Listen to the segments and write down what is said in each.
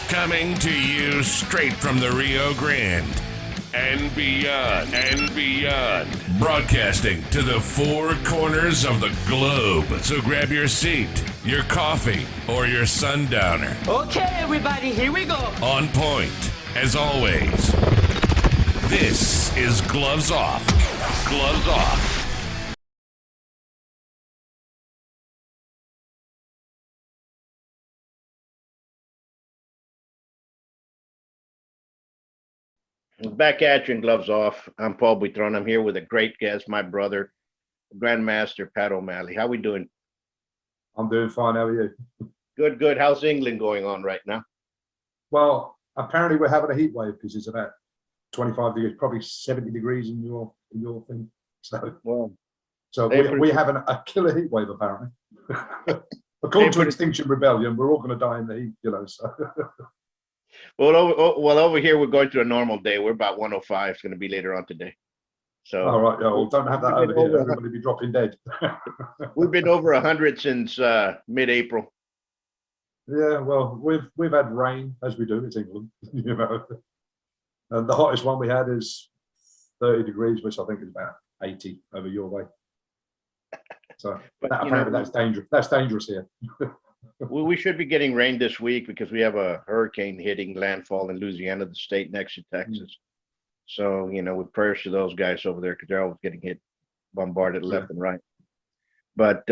Coming to you straight from the Rio Grande and beyond. Broadcasting to the four corners of the globe. So grab your seat, your coffee, or your sundowner. Okay, everybody, here we go. On point, as always. This is Gloves Off. Gloves Off. Back at you and Gloves Off. I'm Paul Buitrón. I'm here with a great guest, my brother, Grandmaster Pat O'Malley. How we doing? I'm doing fine. How are you? Good, good. How's England going on right now? Well, apparently we're having a heat wave because it's about 25 degrees, probably 70 degrees in your thing. So we're having a killer heat wave apparently. According to Extinction Rebellion, we're all going to die in the heat, So. Well, over here we're going through a normal day. We're about 105. It's going to be later on today. So. All right. Yeah. Well, don't have that over here. Everybody be dropping dead. We've been over 100 since mid-April. Yeah. Well, we've had rain as we do. It's England, And the hottest one we had is 30 degrees, which I think is about 80 over your way. So apparently that's dangerous. That's dangerous here. We should be getting rain this week because we have a hurricane hitting landfall in Louisiana, the state next to Texas. So, with prayers to those guys over there because they're always getting hit, bombarded left and right. But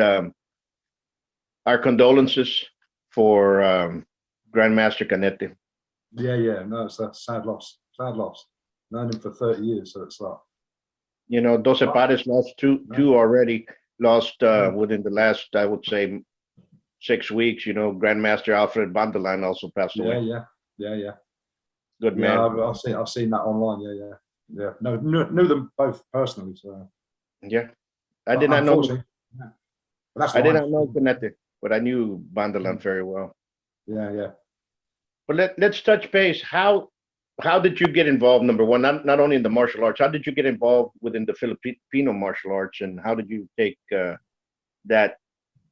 our condolences for Grandmaster Canete. Yeah. No, it's a sad loss. Sad loss. Known him for 30 years, so it's like. Dos Pares lost two already. Lost within the last, I would say, 6 weeks. Grandmaster Alfred Wonderland also passed away. Yeah. Good man. I've seen that online. Yeah. No, knew them both personally. So yeah, I did not know. I did not know Canete, but I knew Wonderland very well. Yeah. But let's touch base. How did you get involved? Number one, not only in the martial arts. How did you get involved within the Filipino martial arts, and how did you take that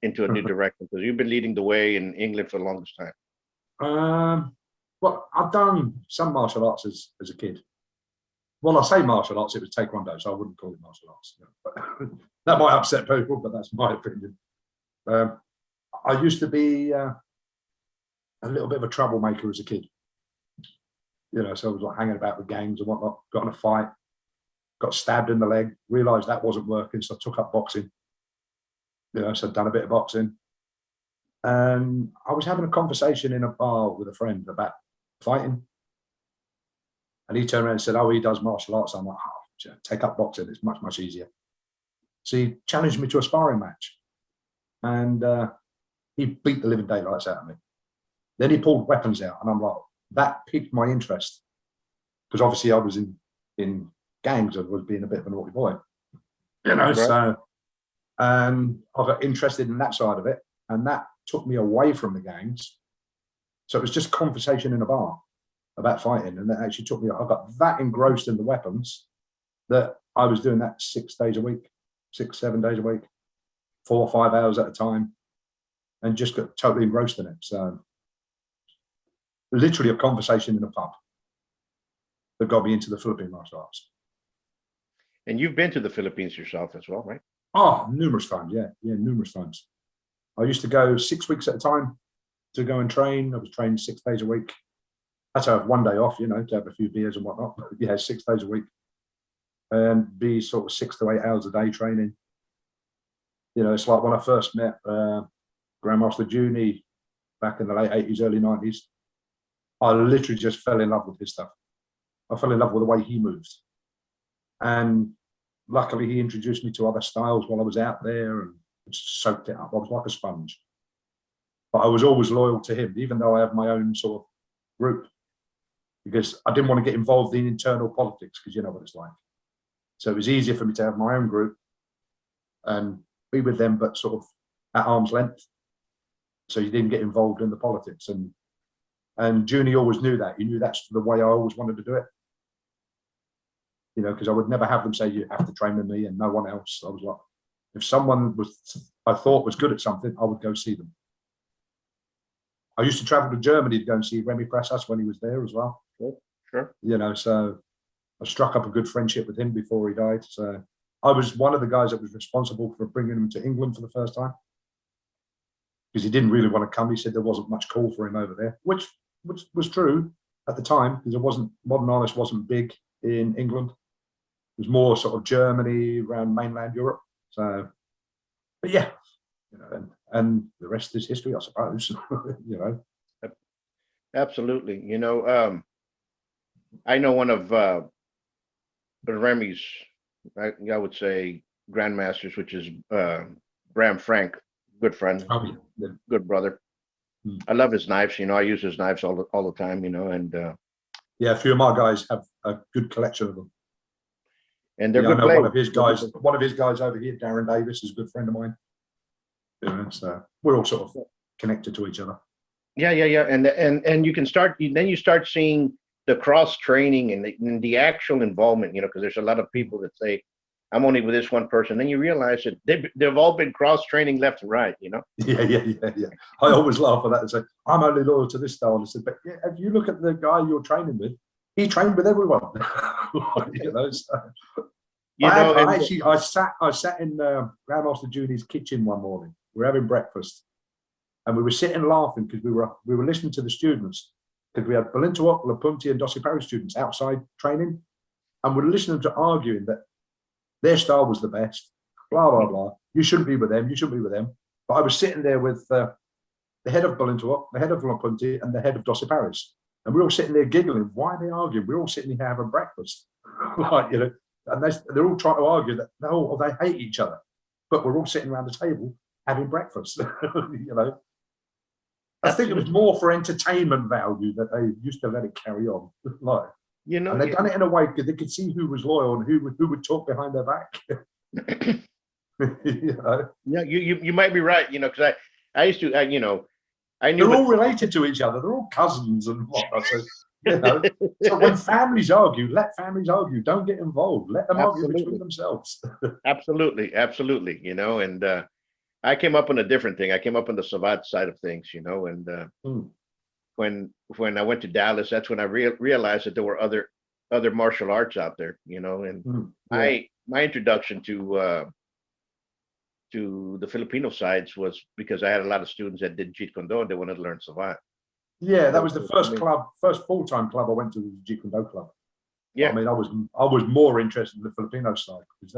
into a new direction? Because you've been leading the way in England for the longest time. Well, I've done some martial arts as a kid. Well, I say martial arts, it was Taekwondo, so I wouldn't call it martial arts. But that might upset people, but that's my opinion. I used to be a little bit of a troublemaker as a kid. So I was like hanging about with gangs and whatnot, got in a fight, got stabbed in the leg, realized that wasn't working, so I took up boxing. So I'd done a bit of boxing. And I was having a conversation in a bar with a friend about fighting. And he turned around and said, oh, he does martial arts. I'm like, take up boxing. It's much, much easier. So he challenged me to a sparring match. And he beat the living daylights out of me. Then he pulled weapons out. And I'm like, that piqued my interest. Because obviously I was in gangs and was being a bit of a naughty boy. Right. So I got interested in that side of it. And that took me away from the gangs. So it was just conversation in a bar about fighting. And that actually took me, I got that engrossed in the weapons that I was doing that 6 days a week, 6, 7 days a week, 4 or 5 hours at a time, and just got totally engrossed in it. So literally a conversation in a pub that got me into the Philippine martial arts. And you've been to the Philippines yourself as well, right? Oh, numerous times. Yeah, numerous times. I used to go 6 weeks at a time to go and train. I was training 6 days a week. That's to have 1 day off, to have a few beers and whatnot. Yeah, 6 days a week. And be sort of 6 to 8 hours a day training. It's like when I first met Grandmaster Junie back in the late 80s, early 90s. I literally just fell in love with his stuff. I fell in love with the way he moved. And luckily he introduced me to other styles while I was out there and soaked it up. I was like a sponge. But I was always loyal to him, even though I have my own sort of group, because I didn't want to get involved in internal politics, because you know what it's like. So it was easier for me to have my own group and be with them, but sort of at arm's length. So you didn't get involved in the politics. And Junie always knew that. He knew that's the way I always wanted to do it. Because I would never have them say, you have to train with me and no one else. I was like, if someone I thought was good at something, I would go see them. I used to travel to Germany to go and see Remy Pressas when he was there as well. Sure. You know, so I struck up a good friendship with him before he died. So I was one of the guys that was responsible for bringing him to England for the first time, because he didn't really want to come. He said there wasn't much call for him over there, which was true at the time, because modern artists wasn't big in England. It was more sort of Germany, around mainland Europe. So, but yeah, you know, and the rest is history, I suppose. You know, Absolutely. You know, I know one of Remy's, I would say, grandmasters, which is Bram Frank, good friend, good brother. I love his knives. You know, I use his knives all the time. You know, and yeah, a few of my guys have a good collection of them. And they're yeah, good I know blades. one of his guys over here, Darren Davis, is a good friend of mine. You know, so we're all sort of connected to each other. Yeah. And you can start. Then you start seeing the cross training and the actual involvement. You know, because there's a lot of people that say, "I'm only with this one person." Then you realize that they've all been cross training left and right. You know. Yeah. I always laugh at that and say, "I'm only loyal to this style." And I said, "But yeah, if you look at the guy you're training with, he trained with everyone." You know. So. I sat in Grandmaster Junie's kitchen one morning. We were having breakfast, and we were sitting laughing because we were listening to the students, because we had Buitron, Lapunti, and Dosipari students outside training, and we were listening to arguing that their style was the best. Blah blah blah. You shouldn't be with them. You shouldn't be with them. But I was sitting there with the head of Buitron, the head of Lapunti, and the head of Dosiparis, and we were all sitting there giggling. Why are they arguing? We're all sitting here having breakfast, like, you know. And they're all trying to argue that they hate each other, but we're all sitting around the table having breakfast. You know, I think it was more for entertainment value that they used to let it carry on. Like, you know, and they've done it in a way because they could see who was loyal and who would talk behind their back. You know? Yeah, you might be right. You know, because I used to, you know, I knew they're all related to each other. They're all cousins and whatnot. So, you know, so when families argue, let families argue. Don't get involved. Let them argue between themselves. Absolutely. You know, and I came up on a different thing. I came up on the Savat side of things. You know, and when I went to Dallas, that's when I realized that there were other martial arts out there. You know, and my introduction to the Filipino sides was because I had a lot of students that did Jeet Kune Do and they wanted to learn Savat. Yeah, that was the first full-time club I went to, was the Jeet Kune Do club. Yeah, I mean, I was more interested in the Filipino side because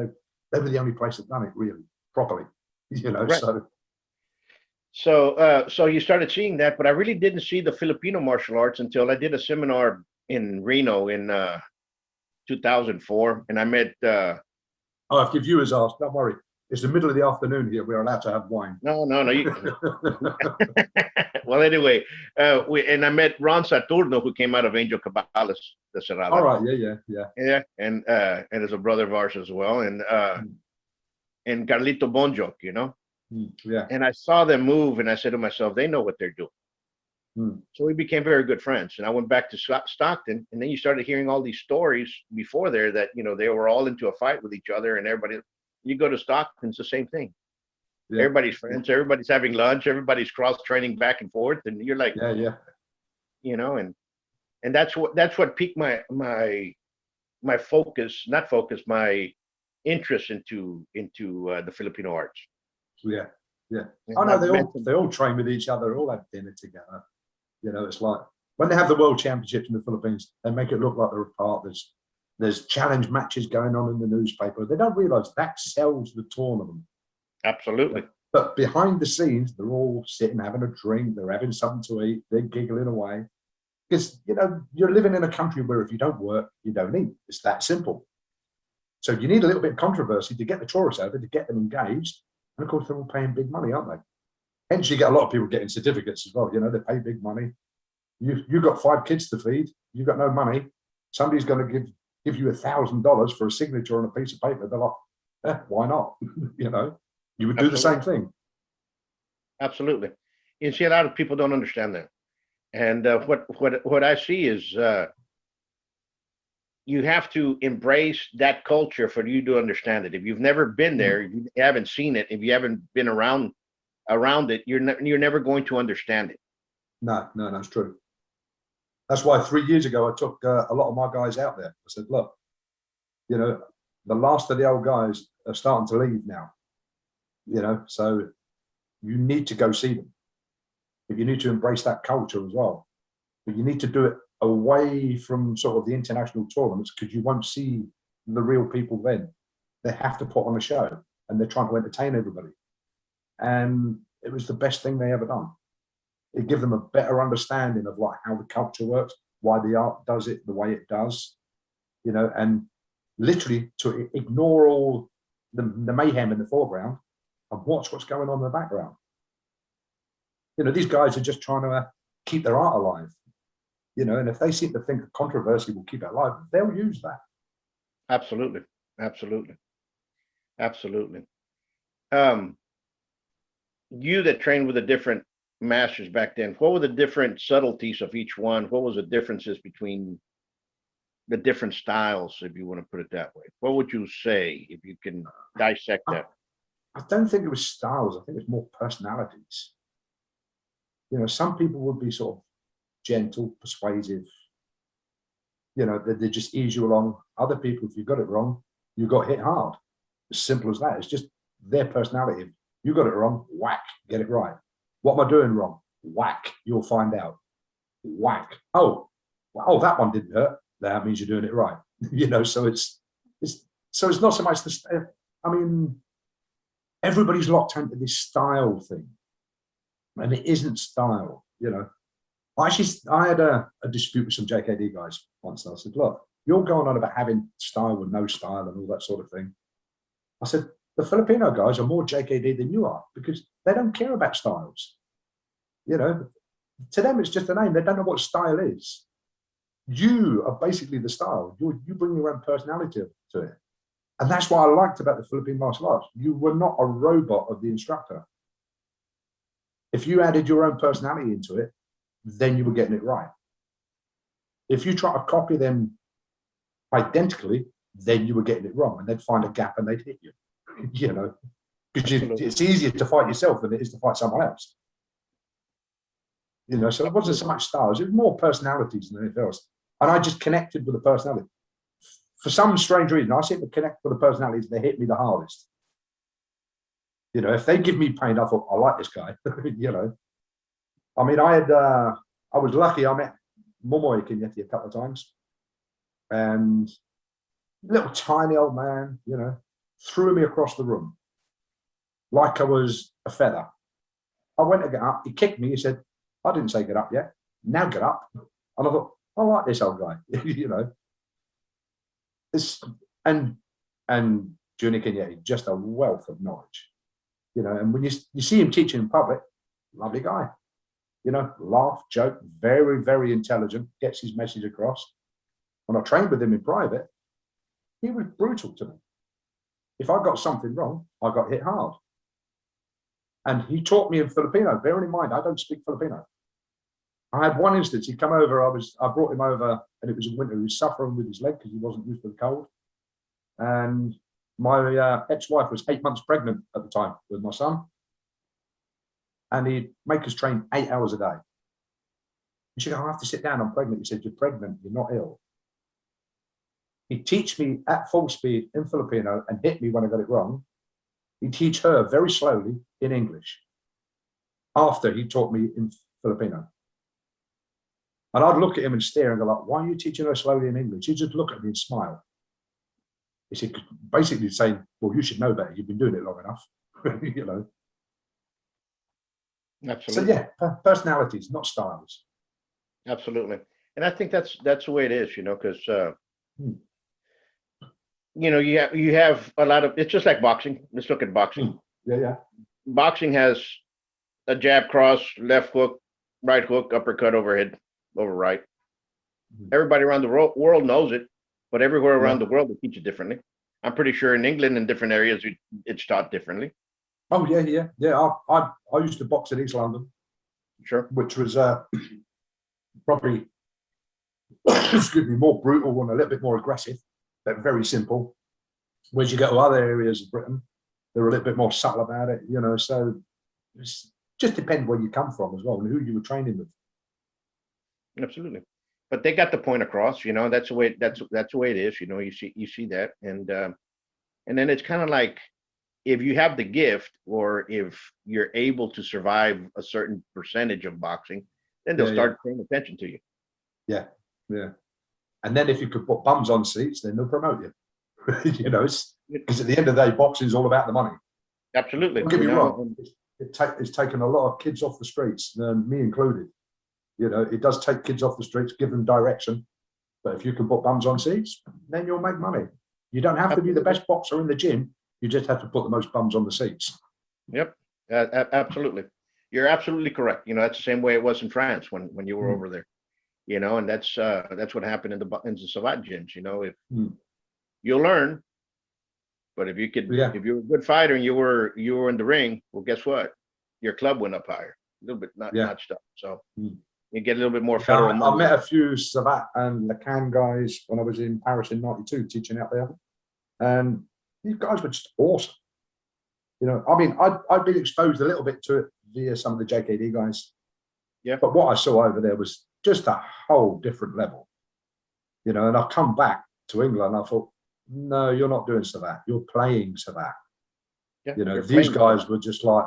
they were the only place that done it really properly. You know, right. So you started seeing that, but I really didn't see the Filipino martial arts until I did a seminar in Reno in 2004, and I met. If your viewers ask, don't worry. It's the middle of the afternoon here. We're allowed to have wine. No. Well, anyway, and I met Ron Saturno, who came out of Angel Cabales de Cerrada. All right, yeah. And is a brother of ours as well, and Carlito Bonjour, you know. Yeah. And I saw them move, and I said to myself, they know what they're doing. So we became very good friends, and I went back to Stockton, and then you started hearing all these stories before there that, you know, they were all into a fight with each other, and everybody. You go to Stockton, it's the same thing. Yeah. Everybody's friends, everybody's having lunch, everybody's cross training back and forth, and you're like, you know, and that's what piqued my my interest into the Filipino arts. Yeah. I know they all train with each other, all have dinner together. You know, it's like when they have the world championships in the Philippines, they make it look like they're apart. There's challenge matches going on in the newspaper. They don't realize that sells the tournament. Absolutely. But behind the scenes, they're all sitting having a drink. They're having something to eat. They're giggling away. Because, you know, you're living in a country where if you don't work, you don't eat. It's that simple. So you need a little bit of controversy to get the tourists over, to get them engaged. And of course, they're all paying big money, aren't they? Hence, you get a lot of people getting certificates as well. You know, they pay big money. You've got 5 kids to feed. You've got no money. Somebody's going to give you $1,000 for a signature on a piece of paper. They're like, why not? You know, you would do the same thing. Absolutely. You see, a lot of people don't understand that. And what I see is you have to embrace that culture for you to understand it. If you've never been there, if you haven't seen it, if you haven't been around it, you're never going to understand it. No, it's true. That's why 3 years ago, I took a lot of my guys out there. I said, look, you know, the last of the old guys are starting to leave now, you know, so you need to go see them. But you need to embrace that culture as well. But you need to do it away from sort of the international tournaments, because you won't see the real people then. They have to put on a show, and they're trying to entertain everybody. And it was the best thing they ever done. It gave them a better understanding of like how the culture works, why the art does it the way it does, you know, and literally to ignore all the mayhem in the foreground and watch what's going on in the background. You know, these guys are just trying to keep their art alive, you know, and if they seem to think that controversy will keep it alive, they'll use that. Absolutely. You that trained with the different masters back then, what were the different subtleties of each one? What was the differences between the different styles, if you want to put it that way? What would you say if you can dissect that? I don't think it was styles. I think it's more personalities. You know, some people would be sort of gentle, persuasive. You know, they just ease you along. Other people, if you got it wrong, you got hit hard. As simple as that. It's just their personality. You got it wrong, whack, get it right. What am I doing wrong? Whack, you'll find out. Whack. Oh, that one didn't hurt. That means you're doing it right. You know, so it's not so much the. I mean, everybody's locked into this style thing, and it isn't style. You know, I had a dispute with some JKD guys once, and I said, "Look, you're going on about having style with no style and all that sort of thing." I said, the Filipino guys are more JKD than you are, because they don't care about styles. You know, to them, it's just a name. They don't know what style is. You are basically the style. You bring your own personality to it. And that's what I liked about the Philippine martial arts. You were not a robot of the instructor. If you added your own personality into it, then you were getting it right. If you try to copy them identically, then you were getting it wrong, and they'd find a gap and they'd hit you. You know, because it's easier to fight yourself than it is to fight someone else. You know, so it wasn't so much styles, it was more personalities than anything else. And I just connected with the personality. For some strange reason, I seem to connect with the personalities that hit me the hardest. You know, if they give me pain, I thought, I like this guy. You know, I mean, I was lucky. I met Momoy Kinyeti a couple of times, and little tiny old man, you know, threw me across the room like I was a feather. I went to get up. He kicked me. He said, I didn't say get up yet. Now get up. And I thought, I like this old guy. You know, and Junior Kinyeti, just a wealth of knowledge. You know, and when you see him teaching in public, lovely guy. You know, laugh, joke, very, very intelligent, gets his message across. When I trained with him in private, he was brutal to me. If I got something wrong, I got hit hard. And he taught me in Filipino. Bearing in mind, I don't speak Filipino. I had one instance. He'd come over. I brought him over, and it was in winter. He was suffering with his leg because he wasn't used to the cold. And my ex-wife was 8 months pregnant at the time with my son. And he'd make us train 8 hours a day. And she'd go, I have to sit down. I'm pregnant. He said, you're pregnant. You're not ill. He'd teach me at full speed in Filipino and hit me when I got it wrong. He'd teach her very slowly in English after he taught me in Filipino. And I'd look at him and stare and go like, why are you teaching her slowly in English? He'd just look at me and smile. He said, basically saying, well, you should know better. You've been doing it long enough, you know. Absolutely. So yeah, personalities, not styles. Absolutely. And I think that's the way it is, you know, because you know, you have a lot of, it's just like boxing. Let's look at boxing. Yeah. Boxing has a jab, cross, left hook, right hook, uppercut, overhead, over right. Everybody around the world knows it, but everywhere around the world they teach it differently. I'm pretty sure in England, in different areas, it's taught differently. Oh yeah. I used to box in East London, Sure. which was probably excuse me, more brutal and a little bit more aggressive, but very simple. Whereas you go to other areas of Britain, they're a little bit more subtle about it, you know. So it just depends where you come from as well and who you were training with. Absolutely. But they got the point across, that's the way that's the way it is, you see that. And then it's kind of like if you have the gift or if you're able to survive a certain percentage of boxing, then they'll start paying attention to you. Yeah, yeah. And then if you could put bums on seats, then they'll promote you. It's because at the end of the day, boxing is all about the money. Absolutely. Don't get me wrong. It's taken a lot of kids off the streets, me included. It does take kids off the streets, give them direction. But if you can put bums on seats, then you'll make money. You don't have to be the best boxer in the gym. You just have to put the most bums on the seats. Yep, absolutely. You're absolutely correct. That's the same way it was in France when you were over there. And that's what happened in the Savate gyms. If you'll learn, but if you're a good fighter and you were in the ring, well, guess what? Your club went up higher, a little bit notched up. So you get a little bit more federal money. I met a few Savate and Lacan guys when I was in Paris in '92 teaching out there, and these guys were just awesome. I'd been exposed a little bit to it via some of the JKD guys. Yeah. But what I saw over there was just a whole different level. And I've come back to England and I thought, no, you're not doing Savate. You're playing Savate. Yeah, these guys were just like,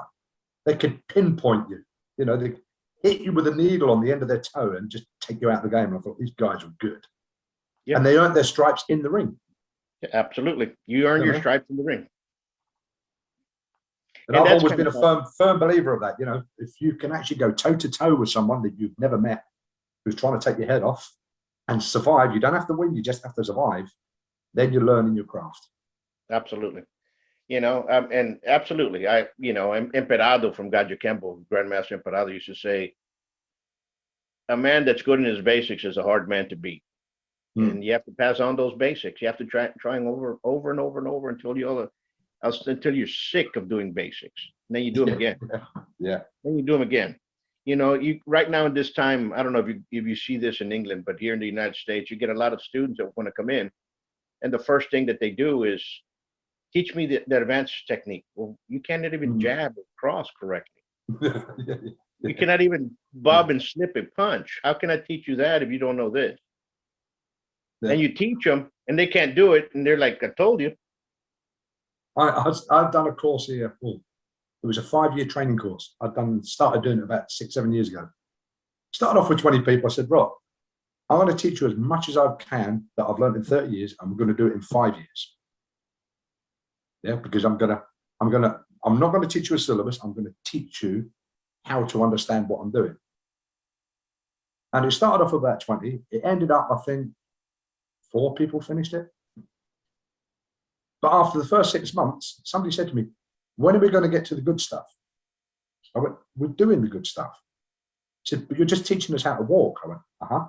they could pinpoint you. They hit you with a needle on the end of their toe and just take you out of the game. And I thought, these guys were good. Yeah. And they earned their stripes in the ring. Yeah, absolutely. You earned your stripes in the ring. And I've always been a firm believer of that. If you can actually go toe to toe with someone that you've never met, who's trying to take your head off and survive, you don't have to win, you just have to survive, then you're learning your craft. Absolutely. And absolutely, Emperado from Gajo Kempo, Grandmaster Emperado used to say, a man that's good in his basics is a hard man to beat. And you have to pass on those basics. You have to trying over and over and over until you're sick of doing basics. And then you do them again. Yeah. Then you do them again. You right now in this time, I don't know if you see this in England, but here in the United States, you get a lot of students that want to come in. And the first thing that they do is teach me the advanced technique. Well, you can't even jab or cross correctly. You cannot even bob and snip a punch. How can I teach you that if you don't know this? Yeah. And you teach them and they can't do it. And they're like, I told you. I've done a course here. It was a 5-year training course. Started doing it about 6-7 years ago. Started off with 20 people. I said, Rob, I'm going to teach you as much as I can that I've learned in 30 years. I'm going to do it in 5 years. Yeah, because I'm not going to teach you a syllabus. I'm going to teach you how to understand what I'm doing. And it started off with about 20. It ended up, I think, 4 people finished it. But after the first 6 months, somebody said to me, when are we going to get to the good stuff? I went, we're doing the good stuff. He said, but you're just teaching us how to walk. I went, uh-huh.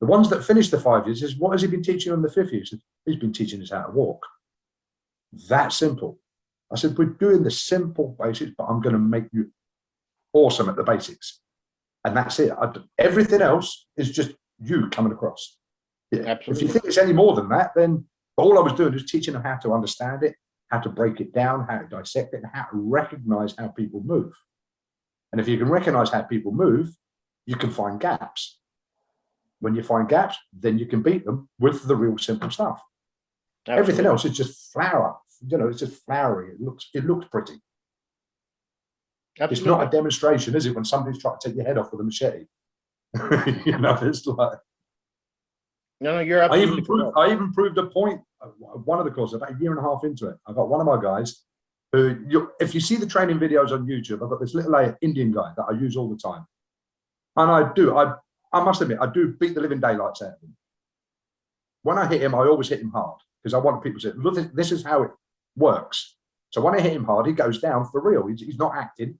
The ones that finished the 5 years, says, what has he been teaching you in the 5th year? He said, he's been teaching us how to walk. That simple. I said, we're doing the simple basics, but I'm going to make you awesome at the basics. And that's it. Everything else is just you coming across. Yeah. Absolutely. If you think it's any more than that, then all I was doing was teaching them how to understand it, how to break it down, how to dissect it, and how to recognize how people move. And if you can recognize how people move, you can find gaps. When you find gaps, then you can beat them with the real simple stuff. Absolutely. Everything else is just flower. It's just flowery. It looks pretty. Absolutely. It's not a demonstration, is it? When somebody's trying to take your head off with a machete, it's like. No, you're absolutely. I even proved a point. One of the courses, about 1.5 years into it, I got one of my guys who, if you see the training videos on YouTube, I've got this little Indian guy that I use all the time, and I must admit, I do beat the living daylights out of him. When I hit him, I always hit him hard because I want people to say, look, this is how it works. So when I hit him hard, he goes down for real. He's not acting.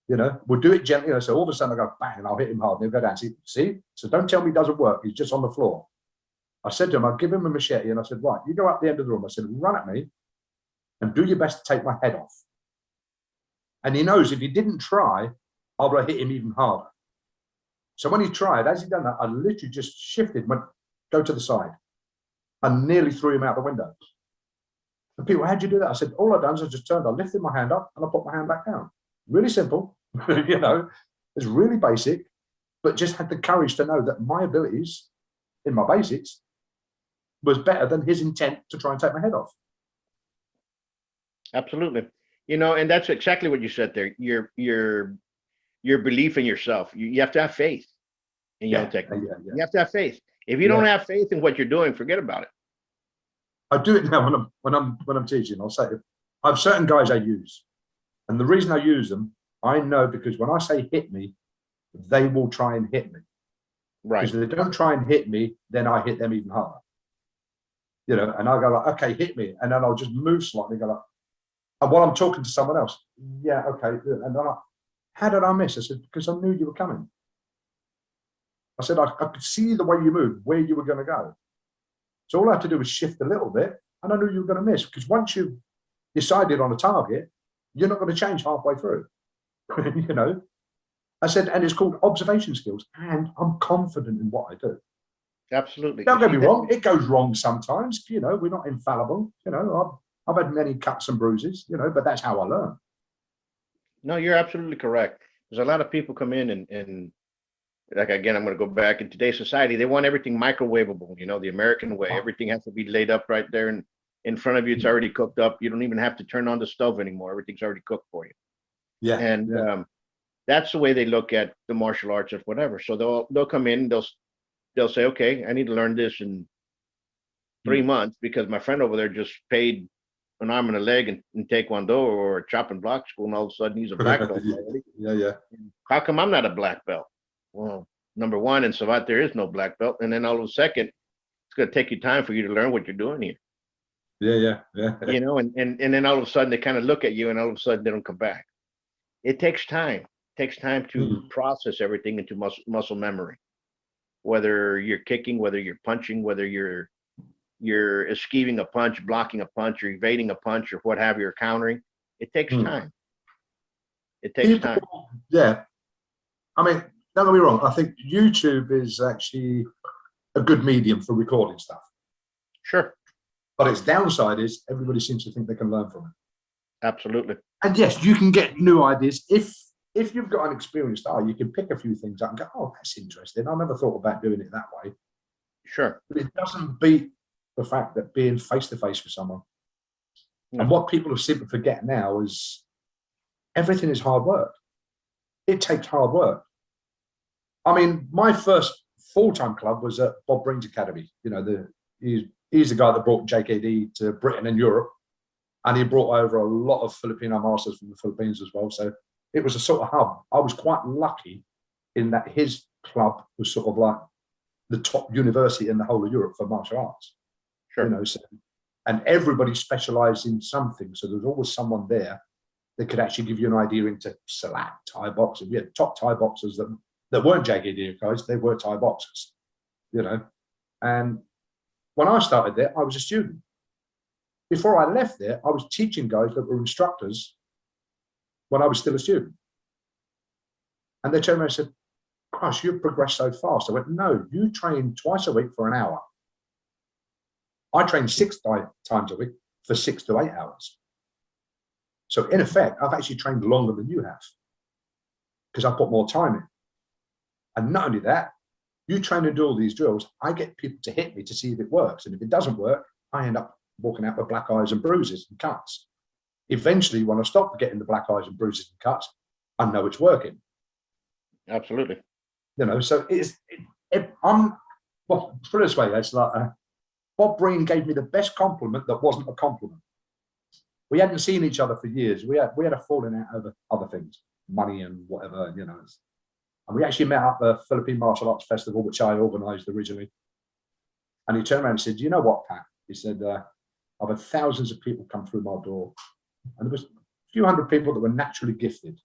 We'll do it gently. So all of a sudden I go bang and I'll hit him hard and he'll go down. See? So don't tell me it doesn't work. He's just on the floor. I said to him, I'll give him a machete. And I said, right, you go up the end of the room. I said, run at me and do your best to take my head off. And he knows if he didn't try, I'll hit him even harder. So when he tried, as he done that, I literally just shifted, went, go to the side, and nearly threw him out the window. And people, how'd you do that? I said, all I've done is I just turned, I lifted my hand up and I put my hand back down. Really simple, it's really basic. but just had the courage to know that my abilities in my basics was better than his intent to try and take my head off. Absolutely. And that's exactly what you said there. Your belief in yourself. You have to have faith in your own technique. You have to have faith. If you don't have faith in what you're doing, forget about it. I do it now when I'm teaching. I'll say I have certain guys I use, and the reason I use them, I know because when I say hit me, they will try and hit me. Right. Because if they don't try and hit me, then I hit them even harder. And I go like, okay, hit me, and then I'll just move slightly, go like, and while I'm talking to someone else, yeah, okay, and then how did I miss? I said, because I knew you were coming. I said, I could see the way you moved, where you were going to go. So all I had to do was shift a little bit, and I knew you were going to miss, because once you've decided on a target, you're not going to change halfway through. I said, and it's called observation skills, and I'm confident in what I do. Absolutely. Don't get me wrong, it goes wrong sometimes. We're not infallible. I've had many cuts and bruises, but that's how I learn. No, you're absolutely correct. There's a lot of people come in and like, again, I'm going to go back in today's society. They want everything microwavable, the American way. Everything has to be laid up right there and in front of you. It's already cooked up. You don't even have to turn on the stove anymore. Everything's already cooked for you. Yeah. And that's the way they look at the martial arts or whatever. So they'll come in, they'll say, okay, I need to learn this in 3 months because my friend over there just paid an arm and a leg in Taekwondo or a chop and block school, and all of a sudden he's a black belt. Yeah. How come I'm not a black belt? Well, number one, in Savate, there is no black belt. And then all of a second, it's going to take you time for you to learn what you're doing here. Yeah. And then all of a sudden they kind of look at you and all of a sudden they don't come back. It takes time. It takes time to process everything into muscle memory. Whether you're kicking, whether you're punching, whether you're escaping a punch, blocking a punch, or evading a punch, or what have you, or countering. It takes time. It takes time. Yeah. I mean, don't get me wrong. I think YouTube is actually a good medium for recording stuff. Sure. But its downside is everybody seems to think they can learn from it. Absolutely. And yes, you can get new ideas. If you've got an experienced eye, you can pick a few things up and go, oh, that's interesting. I never thought about doing it that way. Sure. But it doesn't beat the fact that being face-to-face with someone. No. And what people seem to forget now is everything is hard work. It takes hard work. I mean, my first full-time club was at Bob Breen's Academy. He's the guy that brought JKD to Britain and Europe. And he brought over a lot of Filipino masters from the Philippines as well. So it was a sort of hub. I was quite lucky in that his club was sort of like the top university in the whole of Europe for martial arts. Sure. And everybody specialized in something. So there's always someone there that could actually give you an idea into Salat, Thai boxing. We had top Thai boxers that weren't JKD guys, they were Thai boxers, And when I started there, I was a student. Before I left there, I was teaching guys that were instructors when I was still a student. And they turned around and said, gosh, you've progressed so fast. I went, no, you train twice a week for an hour. I train 6 times a week for 6 to 8 hours. So in effect, I've actually trained longer than you have because I put more time in. And not only that, you train and do all these drills, I get people to hit me to see if it works. And if it doesn't work, I end up walking out with black eyes and bruises and cuts. Eventually, when I stop getting the black eyes and bruises and cuts, I know it's working. Absolutely. So well, put it this way, it's like Bob Breen gave me the best compliment that wasn't a compliment. We hadn't seen each other for years. We had a falling out over other things, money and whatever, And we actually met at the Philippine Martial Arts Festival, which I organised originally. And he turned around and said, you know what, Pat? He said, I've had thousands of people come through my door. And there was a few hundred people that were naturally gifted.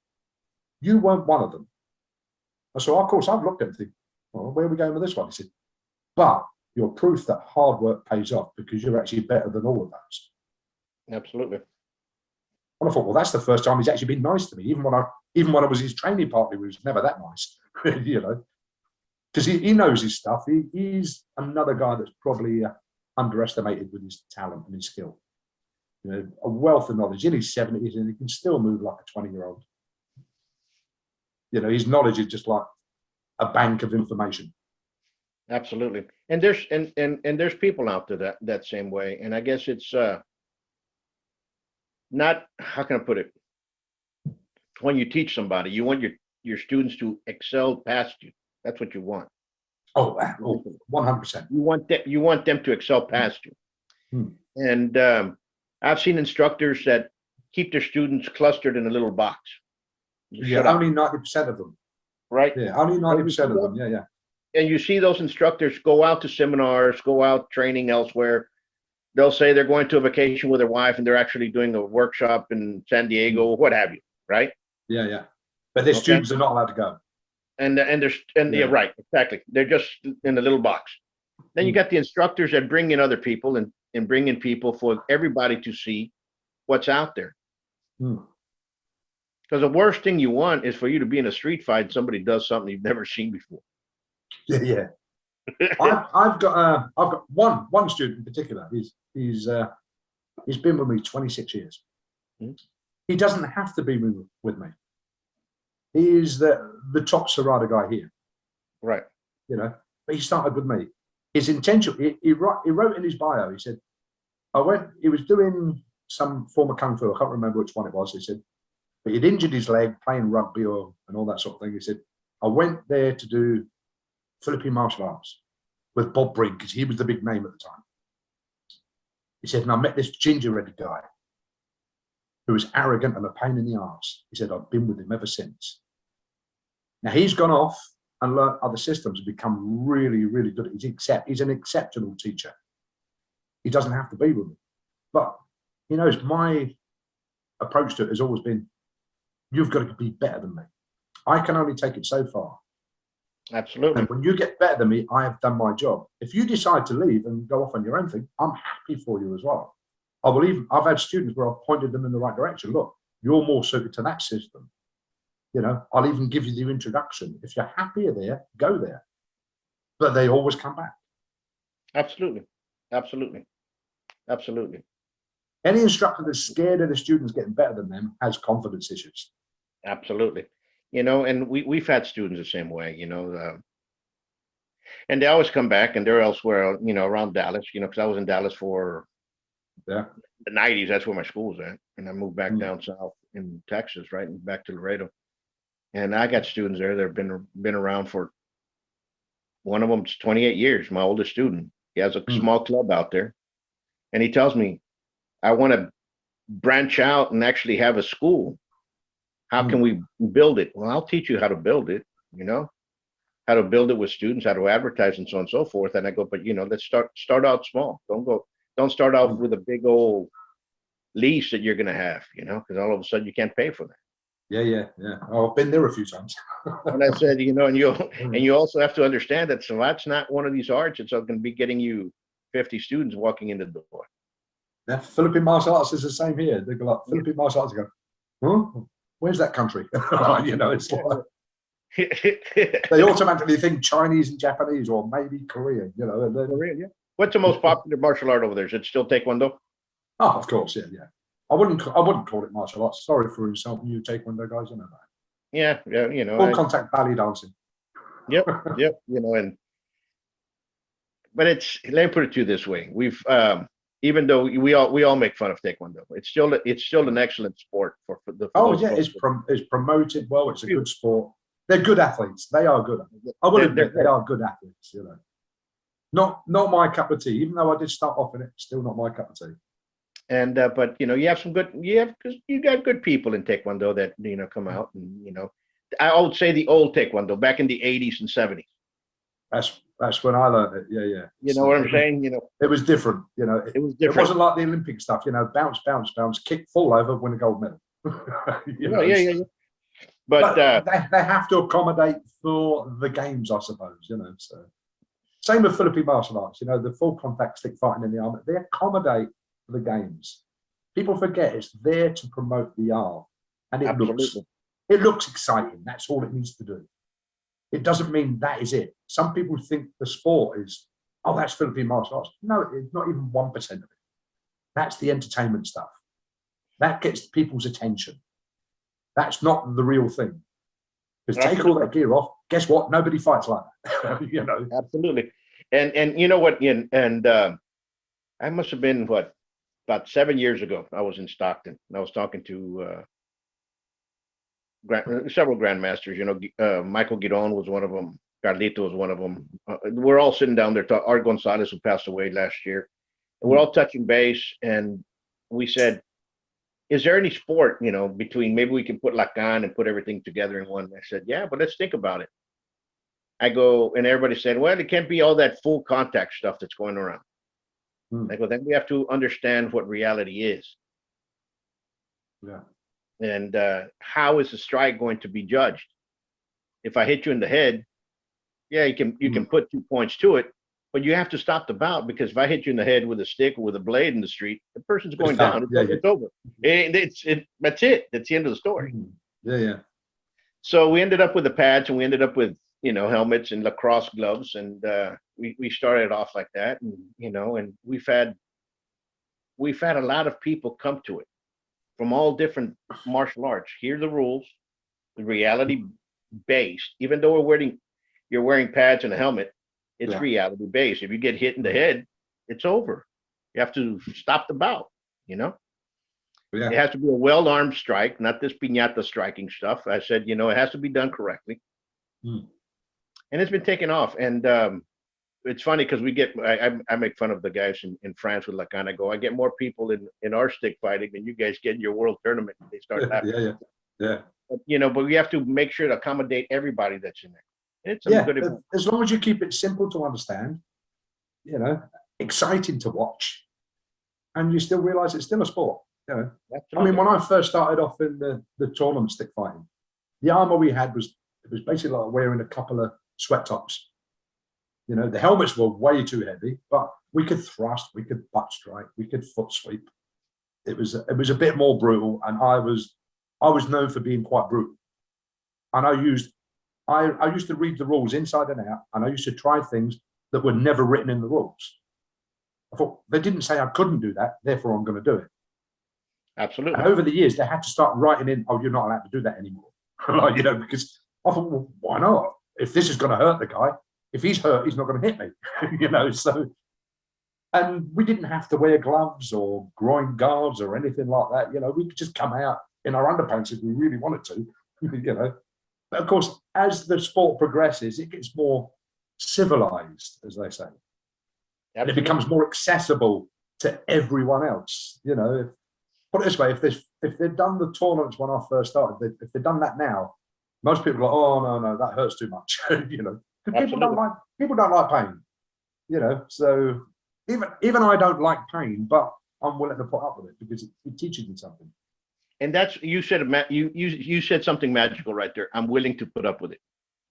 You weren't one of them. I said, of course, I've looked at it and think, well, where are we going with this one? He said, but you're proof that hard work pays off because you're actually better than all of those. Absolutely. And I thought, well, that's the first time he's actually been nice to me. Even when I was his training partner, he was never that nice, because he knows his stuff. He's another guy that's probably underestimated with his talent and his skill. A wealth of knowledge in his 70s, and he can still move like a 20-year-old. His knowledge is just like a bank of information. Absolutely. And there's people out there that same way. And I guess it's not, how can I put it? When you teach somebody, you want your students to excel past you. That's what you want. Oh, 100%. You want them to excel past you. Hmm. And I've seen instructors that keep their students clustered in a little box. Yeah, only 90% of them. Right? Yeah, only 90% of them. Yeah, yeah. And you see those instructors go out to seminars, go out training elsewhere. They'll say they're going to a vacation with their wife and they're actually doing a workshop in San Diego or what have you, right? Yeah, yeah. But their students are not allowed to go. Yeah, right, exactly. They're just in a little box. Then you got the instructors that bring in other people and bring in people for everybody to see what's out there. Because the worst thing you want is for you to be in a street fight and somebody does something you've never seen before. Yeah, yeah. I've got one student in particular. He's been with me 26 years. He doesn't have to be with me. He is the top Serrata guy here. Right. You know, but he started with me. His intention, he wrote in his bio, he said, he was doing some form of Kung Fu, I can't remember which one it was, he said, but he'd injured his leg playing rugby and all that sort of thing. He said, I went there to do Filipino martial arts with Bob Brink, because he was the big name at the time. He said, and I met this ginger-headed guy who was arrogant and a pain in the arse. He said, I've been with him ever since. Now he's gone off and learned other systems and become really, really good. He's an exceptional teacher. He doesn't have to be with me. But he knows my approach to it has always been, you've got to be better than me. I can only take it so far. Absolutely. And when you get better than me, I have done my job. If you decide to leave and go off on your own thing, I'm happy for you as well. I've had students where I've pointed them in the right direction. Look, you're more suited to that system. You know, I'll even give you the introduction. If you're happier there, go there. But they always come back. Absolutely. Absolutely. Absolutely. Any instructor that's scared of the students getting better than them has confidence issues. Absolutely. You know, and we've had students the same way, you know, and they always come back and they're elsewhere, you know, around Dallas, you know, because I was in Dallas for the 90s. That's where my school was at. And I moved back down south in Texas, right, and back to Laredo. And I got students there that have been around for, one of them's 28 years, my oldest student. He has a small club out there. And he tells me, I want to branch out and actually have a school. How can we build it? Well, I'll teach you how to build it, you know, how to build it with students, how to advertise and so on and so forth. And I go, but, you know, let's start out small. Don't start out with a big old lease that you're going to have, you know, because all of a sudden you can't pay for that. Yeah, yeah, yeah. Oh, I've been there a few times. And I said, you know, and you also have to understand that, so that's not one of these arts. It's going to be getting you 50 students walking in the door. Yeah, Filipino martial arts is the same here. They go like, Filipino martial arts, go, huh? Where's that country? You know, it's like, they automatically think Chinese and Japanese or maybe Korean, you know. Korean, yeah. What's the most popular martial art over there? Is it still Taekwondo? Oh, of course, yeah, yeah. I wouldn't call it martial arts. Sorry for insulting you Taekwondo guys, I know that. Yeah, yeah, you know. Full contact belly dancing. Yep, yep, you know, but let me put it to you this way. We've even though we all make fun of Taekwondo, it's still an excellent sport for the. It's promoted well. It's a good sport. They're good athletes. They are good. I will admit they are good athletes. You know, not my cup of tea. Even though I did start off in it, still not my cup of tea. And but you know, you got good people in Taekwondo that, you know, come out and, you know, I would say the old Taekwondo back in the 80s and 70s. That's when I learned it. Yeah, yeah. You know what I'm saying? You know, it was different. You know, it was different. It wasn't like the Olympic stuff. You know, bounce, bounce, bounce, kick, fall over, win a gold medal. You know, yeah. But they have to accommodate for the games, I suppose. You know, so same with Filipino martial arts. You know, the full contact stick fighting in the army, they accommodate for the games. People forget it's there to promote the art, and it looks exciting. That's all it needs to do. It doesn't mean that is it. Some people think the sport is, oh, that's Filipino martial arts. No, it's not even 1% of it. That's the entertainment stuff. That gets people's attention. That's not the real thing. Because take all that gear off, guess what? Nobody fights like that. You know. Absolutely. And you know what? I must have been about 7 years ago. I was in Stockton. And I was talking to several grandmasters. You know, Michael Buitron was one of them. Carlito was one of them. We're all sitting down there. Art Gonzalez, who passed away last year. And we're all touching base, and we said, "Is there any sport, you know, between maybe we can put Lacan and put everything together in one?" I said, "Yeah, but let's think about it." I go, and everybody said, "Well, it can't be all that full contact stuff that's going around." I go, then we have to understand what reality is. Yeah. And how is the strike going to be judged? If I hit you in the head, yeah, you can put 2 points to it, but you have to stop the bout, because if I hit you in the head with a stick or with a blade in the street, the person's going down. It's over. That's it. That's the end of the story. Yeah. So we ended up with the pads, and we ended up with, you know, helmets and lacrosse gloves, and we started off like that, and you know, and we've had a lot of people come to it from all different martial arts. Hear the rules, the reality based. Even though you're wearing pads and a helmet, it's reality based. If you get hit in the head, it's over. You have to stop the bout. You know. Yeah. It has to be a well-armed strike, not this piñata striking stuff. I said, you know, it has to be done correctly. And it's been taken off. And it's funny because I make fun of the guys in France with Lacan. I go, I get more people in our stick fighting than you guys get in your world tournament. They start laughing. Yeah. But, you know, but we have to make sure to accommodate everybody that's in there. It's good. As long as you keep it simple to understand, you know, exciting to watch, and you still realize it's still a sport. You know, I mean, when I first started off in the tournament stick fighting, the armor we had was basically like wearing a couple of sweat tops. You know, the helmets were way too heavy, but we could thrust, we could butt strike, we could foot sweep. It was a bit more brutal, and I was known for being quite brutal. And I used to read the rules inside and out, and I used to try things that were never written in the rules. I thought, they didn't say I couldn't do that, therefore I'm going to do it. Absolutely. And over the years, they had to start writing in, "Oh, you're not allowed to do that anymore." Like, you know, because I thought, well, why not? If this is going to hurt the guy, if he's hurt, he's not going to hit me. You know, so, and we didn't have to wear gloves or groin guards or anything like that. You know, we could just come out in our underpants if we really wanted to. You know, but of course, as the sport progresses, it gets more civilized, as they say. And it becomes more accessible to everyone else. You know, put it this way: if they'd done the tournaments when I first started, if they'd done that now, most people are like, "Oh no, that hurts too much." You know, because people don't like pain. You know, so even I don't like pain, but I'm willing to put up with it because it teaches me something. And that's, you said something magical right there. I'm willing to put up with it.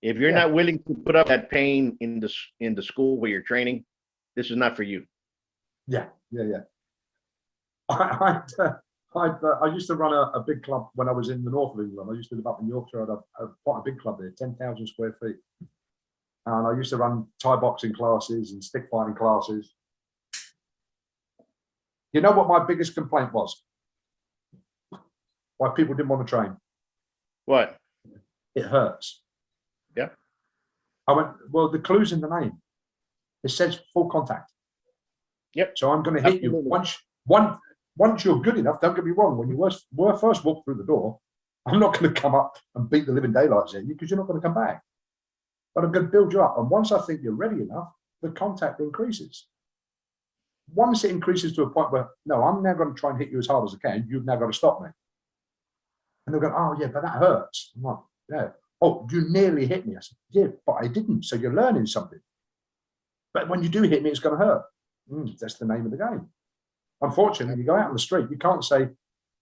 If you're not willing to put up that pain in the school where you're training, this is not for you. Yeah. I used to run a big club when I was in the north of England. I used to live up in Yorkshire. I had quite a big club there, 10,000 square feet. And I used to run Thai boxing classes and stick fighting classes. You know what my biggest complaint was? Why people didn't want to train? What? It hurts. Yeah. I went, well, the clue's in the name. It says full contact. Yep. So I'm going to hit you once you're good enough. Don't get me wrong. When you first walk through the door, I'm not going to come up and beat the living daylights out of you because you're not going to come back. But I'm going to build you up. And once I think you're ready enough, the contact increases. Once it increases to a point where, no, I'm now going to try and hit you as hard as I can. You've now got to stop me. And they'll go, "Oh yeah, but that hurts." I'm like, "Yeah." "Oh, you nearly hit me." I said, "Yeah, but I didn't." So you're learning something. But when you do hit me, it's going to hurt. That's the name of the game. Unfortunately, you go out on the street, you can't say,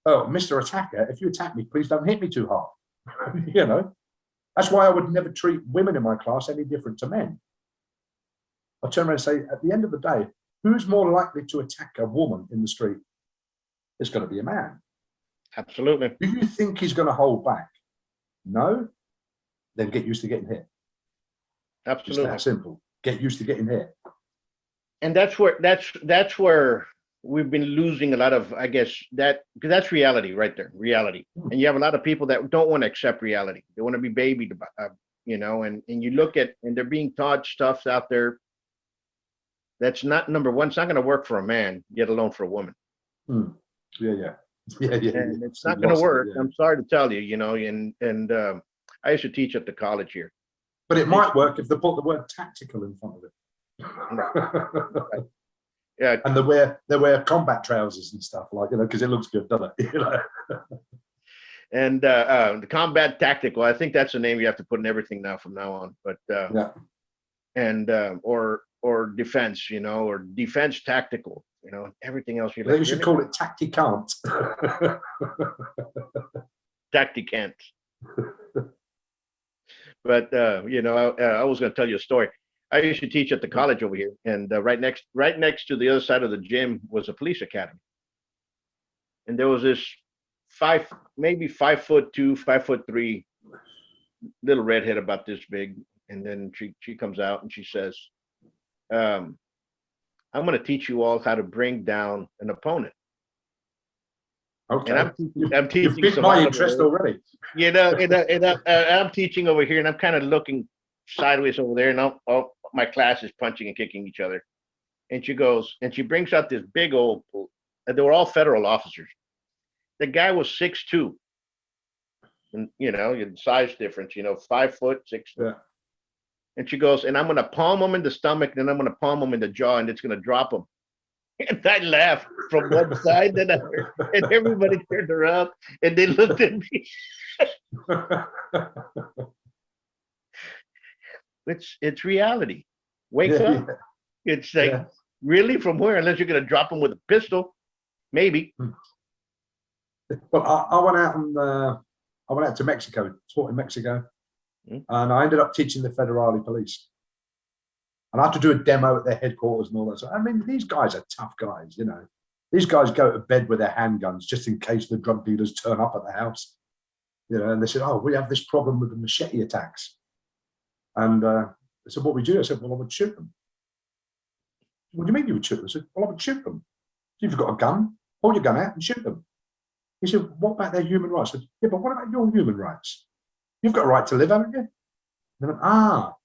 "Oh, Mr. Attacker, if you attack me, please don't hit me too hard." You know, that's why I would never treat women in my class any different to men. I turn around and say, at the end of the day, who's more likely to attack a woman in the street? It's going to be a man. Absolutely. Do you think he's going to hold back? No? Then get used to getting hit. Absolutely. It's that simple. Get used to getting hit. And that's where we've been losing a lot of, I guess, that because that's reality right there, reality. And you have a lot of people that don't want to accept reality. They want to be babied, and you look at, and they're being taught stuff out there that's not, number one, it's not going to work for a man, yet alone for a woman. Yeah. And it's not going to work. I'm sorry to tell you, and I used to teach at the college here. But it might work if they put the word tactical in front of it. Right. Yeah. And they wear combat trousers and stuff, like, because it looks good, doesn't it? And the combat tactical, I think that's the name you have to put in everything now from now on. But and or defense, or defense tactical, everything else. I think we should call it tacticant. Tacticant. But I was going to tell you a story. I used to teach at the college over here, and right next to the other side of the gym was a police academy. And there was this 5'2", 5'3" little redhead about this big, and then she comes out and she says, "I'm going to teach you all how to bring down an opponent." Okay. And I'm teaching. You've piqued my interest already. I'm teaching over here, and I'm kind of looking sideways over there, and all my class is punching and kicking each other. And she goes, and she brings out this big old, they were all federal officers. The guy was 6'2", and size difference, 5 foot, 6 foot. Yeah. And she goes, and I'm going to palm him in the stomach, and then I'm going to palm him in the jaw, and it's going to drop him. And I laughed from one side to another, and everybody turned around and they looked at me. It's reality. Wake up. Yeah. It's like, really, from where? Unless you're going to drop them with a pistol, maybe. Well, I went out to Mexico, taught in Mexico, and I ended up teaching the Federale Police. And I had to do a demo at their headquarters and all that. So, I mean, these guys are tough guys, These guys go to bed with their handguns just in case the drug dealers turn up at the house. And they said, "Oh, we have this problem with the machete attacks." And I said, "What would you do?" I said, "Well, I would shoot them." "What do you mean you would shoot them?" I said, "Well, I would shoot them. If you've got a gun, pull your gun out and shoot them." He said, "What about their human rights?" I said, "Yeah, but what about your human rights? You've got a right to live, haven't you?" And they went, "Ah."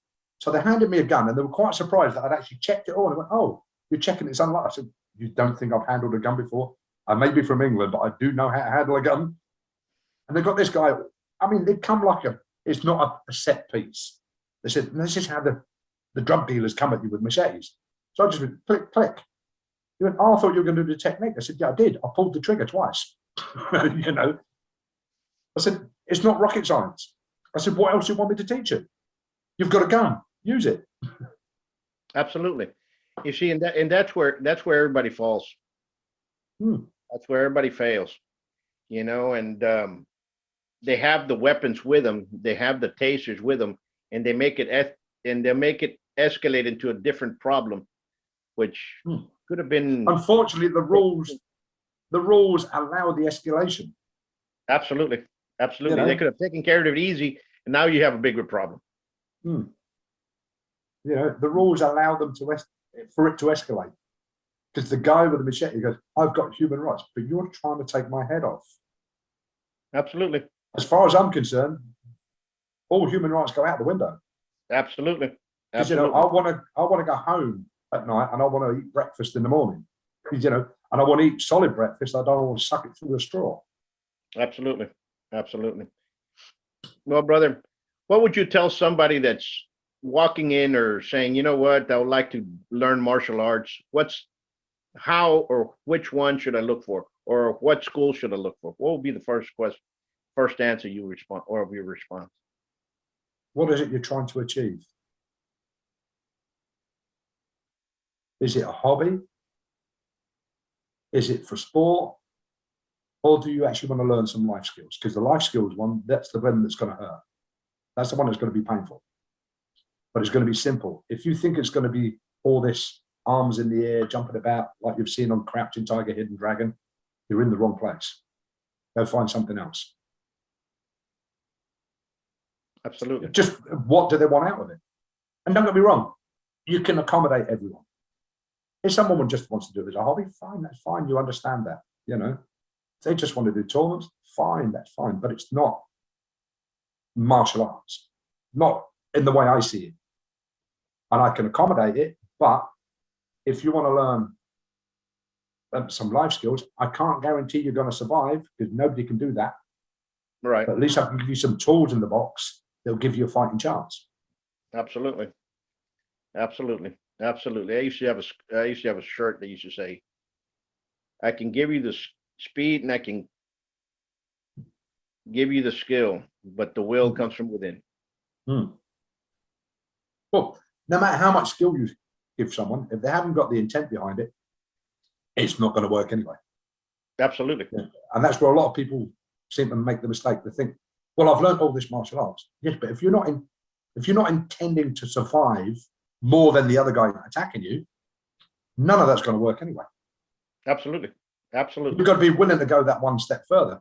So they handed me a gun, and they were quite surprised that I'd actually checked it all. And I went, "Oh, you're checking it's unlike." I said, "You don't think I've handled a gun before? I may be from England, but I do know how to handle a gun." And they got this guy. I mean, they come like it's not a set piece. They said, "This is how the drug dealers come at you with machetes." So I just went, click, click. He went, "Oh, I thought you were going to do the technique." I said, "Yeah, I did. I pulled the trigger twice." I said, "It's not rocket science." I said, "What else do you want me to teach you? You've got a gun. Use it." Absolutely. You see, and that's where everybody falls. That's where everybody fails. And they have the weapons with them. They have the tasers with them, and they make it escalate into a different problem, which could have been. Unfortunately, the rules allow the escalation. Absolutely. They could have taken care of it easy, and now you have a bigger problem. The rules allow them for it to escalate, because the guy with the machete goes, "I've got human rights, but you're trying to take my head off." Absolutely. As far as I'm concerned, all human rights go out the window. Absolutely. Because I want to go home at night, and I want to eat breakfast in the morning. And I want to eat solid breakfast. I don't want to suck it through a straw. Absolutely. Well, brother, what would you tell somebody that's walking in or saying, "You know what, I would like to learn martial arts. How or which one should I look for, or what school should I look for?" What would be the first answer you respond, or of your response? What is it you're trying to achieve? Is it a hobby? Is it for sport? Or do you actually want to learn some life skills? Because the life skills one, that's the one that's going to hurt. That's the one that's going to be painful. But it's going to be simple. If you think it's going to be all this arms in the air, jumping about like you've seen on Crouching Tiger, Hidden Dragon, you're in the wrong place. Go find something else. Absolutely. Just what do they want out of it? And don't get me wrong, you can accommodate everyone. If someone just wants to do it as a hobby, fine, that's fine. You understand that, you know. If they just want to do tournaments, fine, that's fine. But it's not martial arts, not in the way I see it. And I can accommodate it, but if you want to learn some life skills, I can't guarantee you're going to survive because nobody can do that. Right. But at least I can give you some tools in the box that'll give you a fighting chance. Absolutely. Absolutely. Absolutely. I used to have a shirt that used to say, I can give you the speed and I can give you the skill, but the will comes from within. Well, no matter how much skill you give someone, if they haven't got the intent behind it, it's not going to work anyway. Absolutely. Yeah. And that's where a lot of people seem to make the mistake. They think, well, I've learned all this martial arts. Yes, but if you're not intending to survive more than the other guy attacking you, none of that's going to work anyway. Absolutely. Absolutely. You've got to be willing to go that one step further.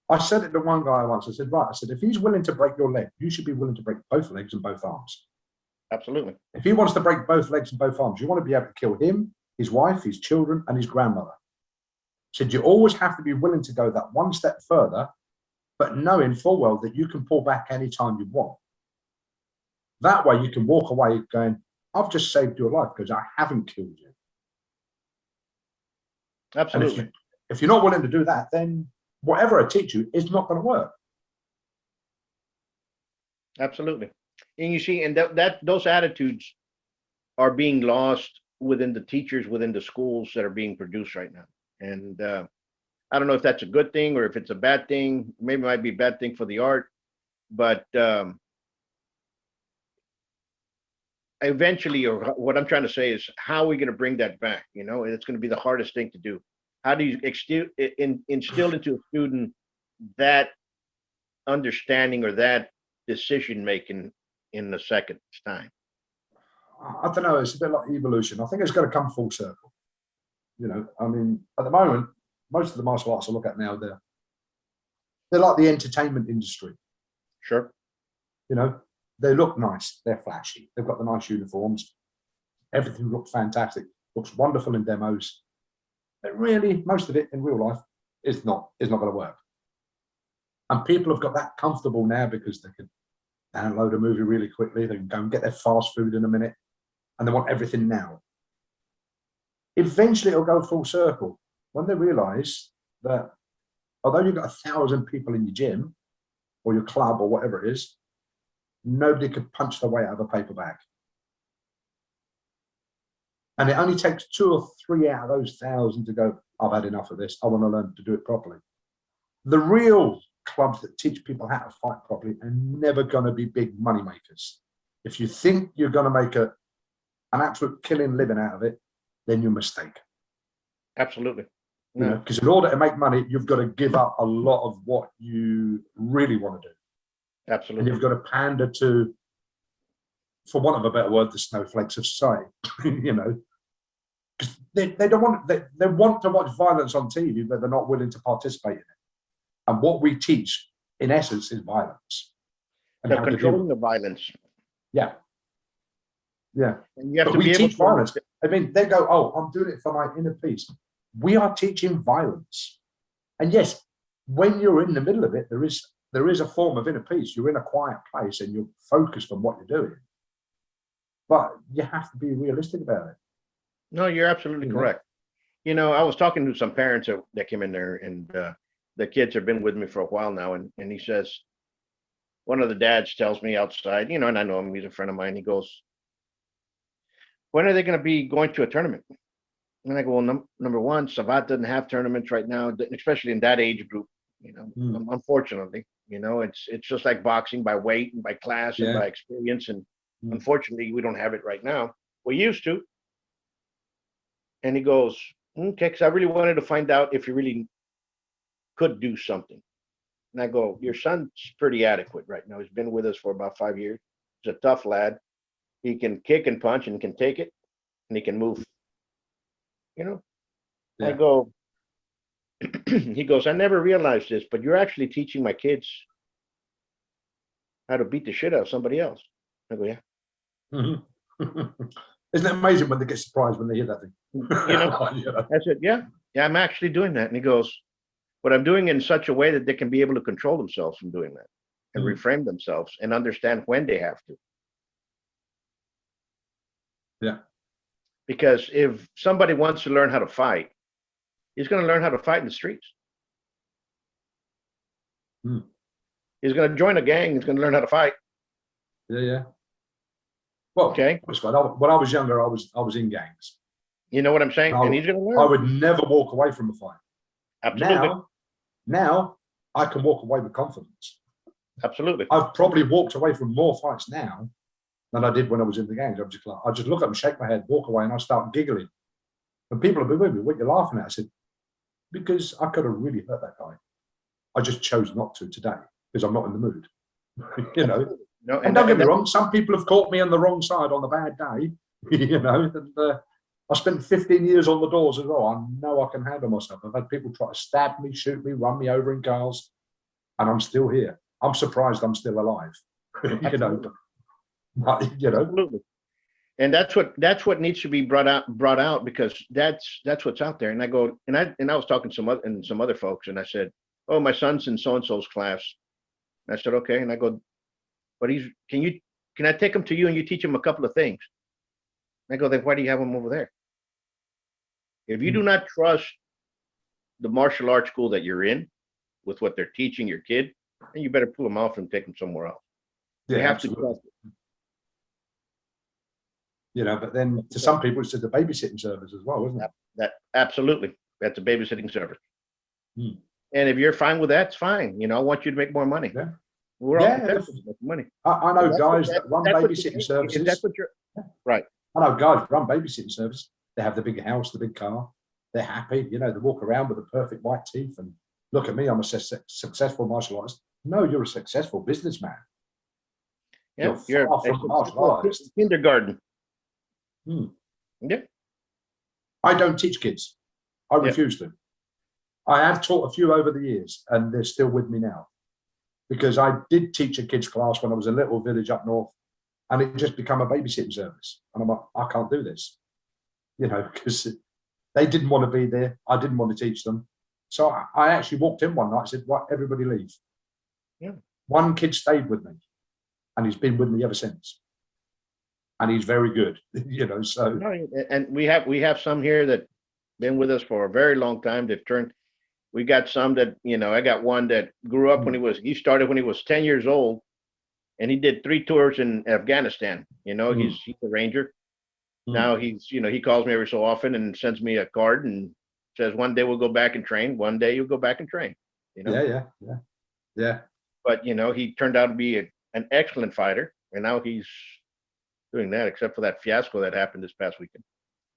I said it to one guy once. I said, right, I said, if he's willing to break your leg, you should be willing to break both legs and both arms. Absolutely. If he wants to break both legs and both arms, you want to be able to kill him, his wife, his children, and his grandmother. I said, you always have to be willing to go that one step further, but knowing full well that you can pull back anytime you want. That way you can walk away going, I've just saved your life because I haven't killed you. Absolutely. If you're not willing to do that, then whatever I teach you is not going to work. Absolutely. And you see, and that those attitudes are being lost within the teachers, within the schools that are being produced right now. And I don't know if that's a good thing or if it's a bad thing. Maybe it might be a bad thing for the art, but eventually, or what I'm trying to say is, how are we going to bring that back? You know, it's going to be the hardest thing to do. How do you instill into a student that understanding or that decision making in the second time? I don't know. It's a bit like evolution. I think it's going to come full circle. You know, I mean, at the moment, most of the martial arts I look at now, they're like the entertainment industry. Sure. You know, they look nice. They're flashy. They've got the nice uniforms. Everything looks fantastic. Looks wonderful in demos. But really, most of it in real life is not going to work. And people have got that comfortable now because they can download a movie really quickly. They can go and get their fast food in a minute, and they want everything now. Eventually, it'll go full circle when they realise that although you've got 1,000 people in your gym or your club or whatever it is, nobody could punch their way out of a paper bag. And it only takes 2 or 3 out of those 1,000 to go, I've had enough of this. I want to learn to do it properly. The real clubs that teach people how to fight properly are never going to be big money makers. If you think you're going to make an absolute killing living out of it, then you're mistaken. Absolutely. You know, because in order to make money, you've got to give up a lot of what you really want to do. Absolutely. And you've got to pander to, for want of a better word, the snowflakes of society. You know, because they don't want they want to watch violence on TV, but they're not willing to participate in it. And what we teach, in essence, is violence. And they're controlling the violence. Yeah. Yeah. And you have but to we be able teach violence. I mean, they go, oh, I'm doing it for my inner peace. We are teaching violence. And yes, when you're in the middle of it, there is a form of inner peace. You're in a quiet place and you're focused on what you're doing. But you have to be realistic about it. No, you're absolutely correct. You know, I was talking to some parents that came in there, and the kids have been with me for a while now. And he says, one of the dads tells me outside, you know, and I know him, he's a friend of mine. He goes, when are they going to be going to a tournament? And I go, well, number one, Savat doesn't have tournaments right now, especially in that age group. You know, unfortunately, you know, it's just like boxing by weight and by class and by experience. And unfortunately, we don't have it right now. We used to. And he goes, okay, because I really wanted to find out if you really could do something. And I go, your son's pretty adequate right now. He's been with us for about 5 years. He's a tough lad. He can kick and punch and can take it, and he can move. You know, I go, he goes, I never realized this, but you're actually teaching my kids how to beat the shit out of somebody else. I go, yeah. Isn't it amazing when they get surprised when they hear that thing? You know, I said, yeah, I'm actually doing that. And he goes, but I'm doing it in such a way that they can be able to control themselves from doing that and reframe themselves and understand when they have to. Yeah. Because if somebody wants to learn how to fight, he's going to learn how to fight in the streets. He's going to join a gang. He's going to learn how to fight. Yeah. Well, okay. When I was younger, I was in gangs. You know what I'm saying? And he's going to learn. I would never walk away from a fight. Absolutely. Now I can walk away with confidence. Absolutely. I've probably walked away from more fights now than I did when I was in the gangs. I just look at them, shake my head, walk away, and I start giggling. And people have been with me, what you're laughing at? I said, because I could have really hurt that guy. I just chose not to today because I'm not in the mood. You know. No, and don't get me wrong, some people have caught me on the wrong side on a bad day. You know, and I spent 15 years on the doors as well. I know I can handle myself. I've had people try to stab me, shoot me, run me over in cars, and I'm still here. I'm surprised I'm still alive. You know, but, you know. Absolutely. And that's what needs to be brought out because that's what's out there. And I go and I was talking to some other folks, and I said, "Oh, my son's in so and so's class." And I said, "Okay," and I go, "But can I take him to you and you teach him a couple of things?" And I go, "Then why do you have him over there? If you do not trust the martial arts school that you're in with what they're teaching your kid, then you better pull him off and take him somewhere else." Yeah, you have absolutely. to trust it. You know, but then to some people, it's a babysitting service as well, isn't it? That absolutely, that's a babysitting service. And if you're fine with that, it's fine. You know, I want you to make more money. Yeah. We're all competitive to make money. I know guys that run babysitting services. That's what you're right. I know guys run babysitting service. They have the big house, the big car. They're happy. You know, they walk around with the perfect white teeth and look at me. I'm a successful martial artist. No, you're a successful businessman. Yeah, you're far from a martial artist. Kindergarten. Yeah. I don't teach kids. I refuse to. I have taught a few over the years, and they're still with me now. Because I did teach a kids class when I was in a little village up north, and it just became a babysitting service. And I'm like, I can't do this, you know, because they didn't want to be there. I didn't want to teach them. So I actually walked in one night and said, "Right, everybody leave." Yeah. One kid stayed with me, and he's been with me ever since. And he's very good, you know. So and we have some here that been with us for a very long time. They've turned. We got some that, you know, I got one that grew up he started when he was 10 years old, and he did 3 tours in Afghanistan. You know, he's a ranger. Now he's, you know, he calls me every so often and sends me a card and says, "One day we'll go back and train. One day you'll go back and train." You know? Yeah. But, you know, he turned out to be an excellent fighter, and now he's doing that, except for that fiasco that happened this past weekend.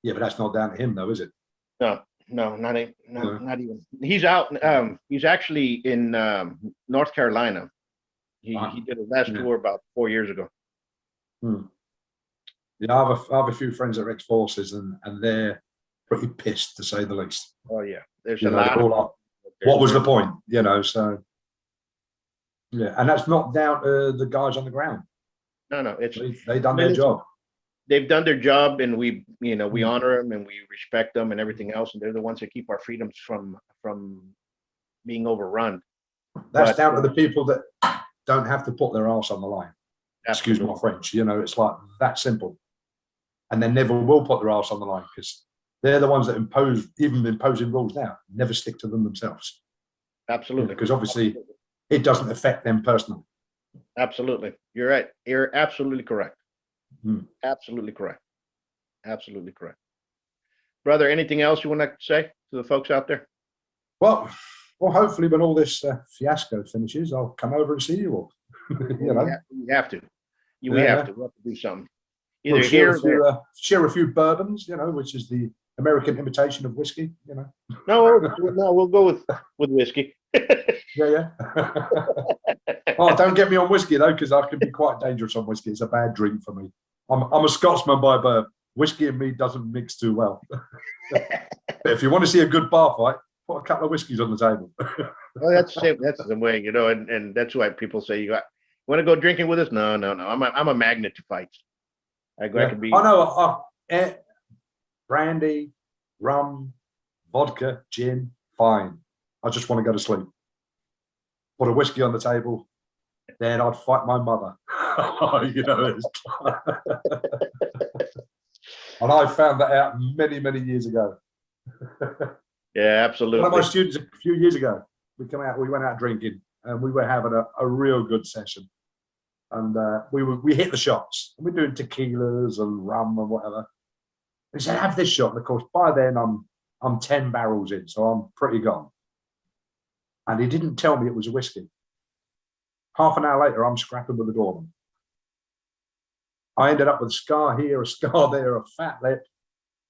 Yeah, but that's not down to him, though, is it? No, not even. He's out. He's actually in North Carolina. He did a last tour about 4 years ago. Yeah, I have a few friends that are ex-forces, and they're pretty pissed, to say the least. Oh yeah, there's a lot. What was the point? You know, so yeah, and that's not down to the guys on the ground. No, it's they done their job. They've done their job, and we honor them and we respect them and everything else, and they're the ones that keep our freedoms from being overrun. That's down to the people that don't have to put their arse on the line. Excuse my French. You know, it's like that simple, and they never will put their arse on the line because they're the ones that imposing rules now never stick to them themselves. Absolutely, because obviously it doesn't affect them personally. Absolutely, you're right. You're absolutely correct. Absolutely correct. Absolutely correct. Brother, anything else you want to say to the folks out there? Well, hopefully when all this fiasco finishes, I'll come over and see you all. You know, we have to. We have to do something. Either share a few bourbons, you know, which is the American imitation of whiskey. You know. No, we'll go with whiskey. Yeah. Oh, don't get me on whiskey though, because I can be quite dangerous on whiskey. It's a bad drink for me. I'm a Scotsman by birth. Whiskey and me doesn't mix too well. But if you want to see a good bar fight, put a couple of whiskeys on the table. Well, that's the way, you know, and that's why people say you want to go drinking with us. No. I'm a magnet to fights. I can be. I know. Brandy, rum, vodka, gin, fine. I just want to go to sleep. Put a whiskey on the table, then I'd fight my mother. You know, and I found that out many, many years ago. Yeah, absolutely. One of my students a few years ago, we went out drinking, and we were having a real good session. And we hit the shots. And we're doing tequilas and rum and whatever. He said, "Have this shot." And of course, by then I'm 10 barrels in, so I'm pretty gone. And he didn't tell me it was a whiskey. Half an hour later, I'm scrapping with the doorman. I ended up with a scar here, a scar there, a fat lip.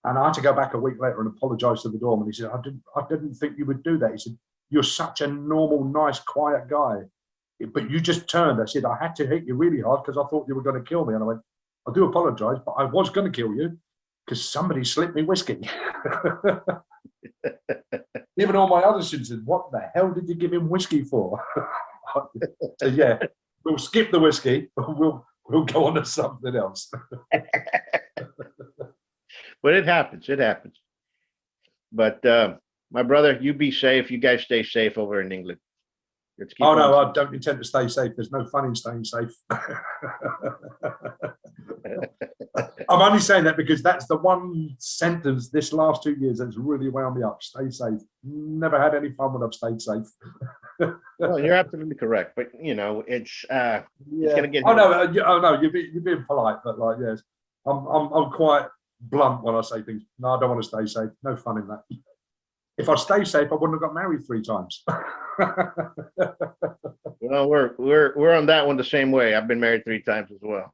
And I had to go back a week later and apologize to the doorman. He said, I didn't think you would do that. He said, "You're such a normal, nice, quiet guy. But you just turned." I said, "I had to hit you really hard because I thought you were going to kill me." And I went, "I do apologize, but I was going to kill you because somebody slipped me whiskey." Even all my other students said, "What the hell did you give him whiskey for?" So yeah, we'll skip the whiskey. We'll go on to something else. But it happens. It happens. But my brother, you be safe. You guys stay safe over in England. Let's keep Oh, no, on. I don't intend to stay safe. There's no fun in staying safe. I'm only saying that because that's the one sentence this last 2 years that's really wound me up. Stay safe. Never had any fun when I've stayed safe. Well, you're absolutely correct. But, you know, it's going to get. Oh, no, you're being polite. But, like, yes, I'm quite blunt when I say things. No, I don't want to stay safe. No fun in that. If I stay safe, I wouldn't have got married 3 times. Well, we're on that one the same way. I've been married 3 times as well.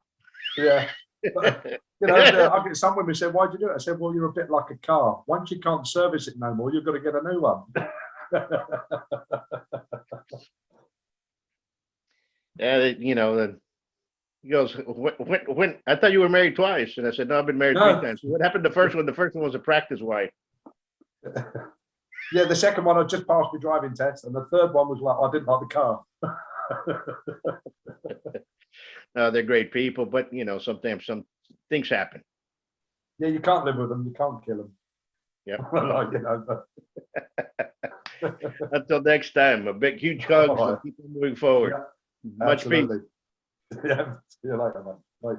Yeah. But, you know, I get some women say, "Why'd you do it?" I said, "Well, you're a bit like a car. Once you can't service it no more, you've got to get a new one." Yeah, you know, he goes, when I thought you were married twice. And I said, "No, I've been married 3 times." What happened the first one? The first one was a practice wife. Yeah, the second one I just passed my driving test, and the third one was like I didn't like the car. No, they're great people, but you know, sometimes some things happen. Yeah, you can't live with them. You can't kill them. Yeah. You know, Until next time, a big, huge hugs. All right. Keep on moving forward. Yeah, Much peace. absolutely. Yeah, see you later, man. Bye.